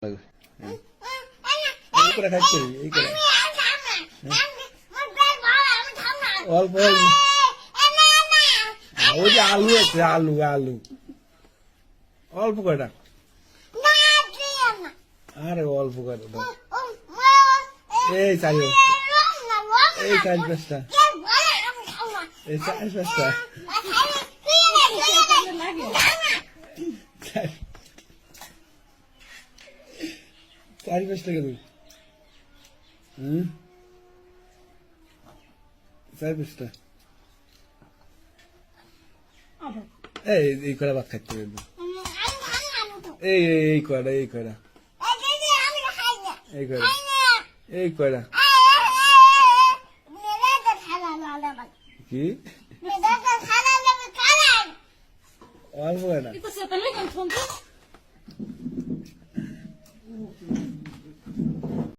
এই করে খাচ্ছি এই করে অল্প ওই যে আলু আছে আলু আলু অল্প কয়টা আরে অল্প করে দাও এই চারি এই চারি পাঁচটা এই চারি পাঁচটা চারি পাঁচটা কেন চারি পাঁচটা এই কয়টা ভাত খাইতে পারবো এই কয়টা এই কয়টা এই কয়টা এই কয়টা কি অল্প কয়টা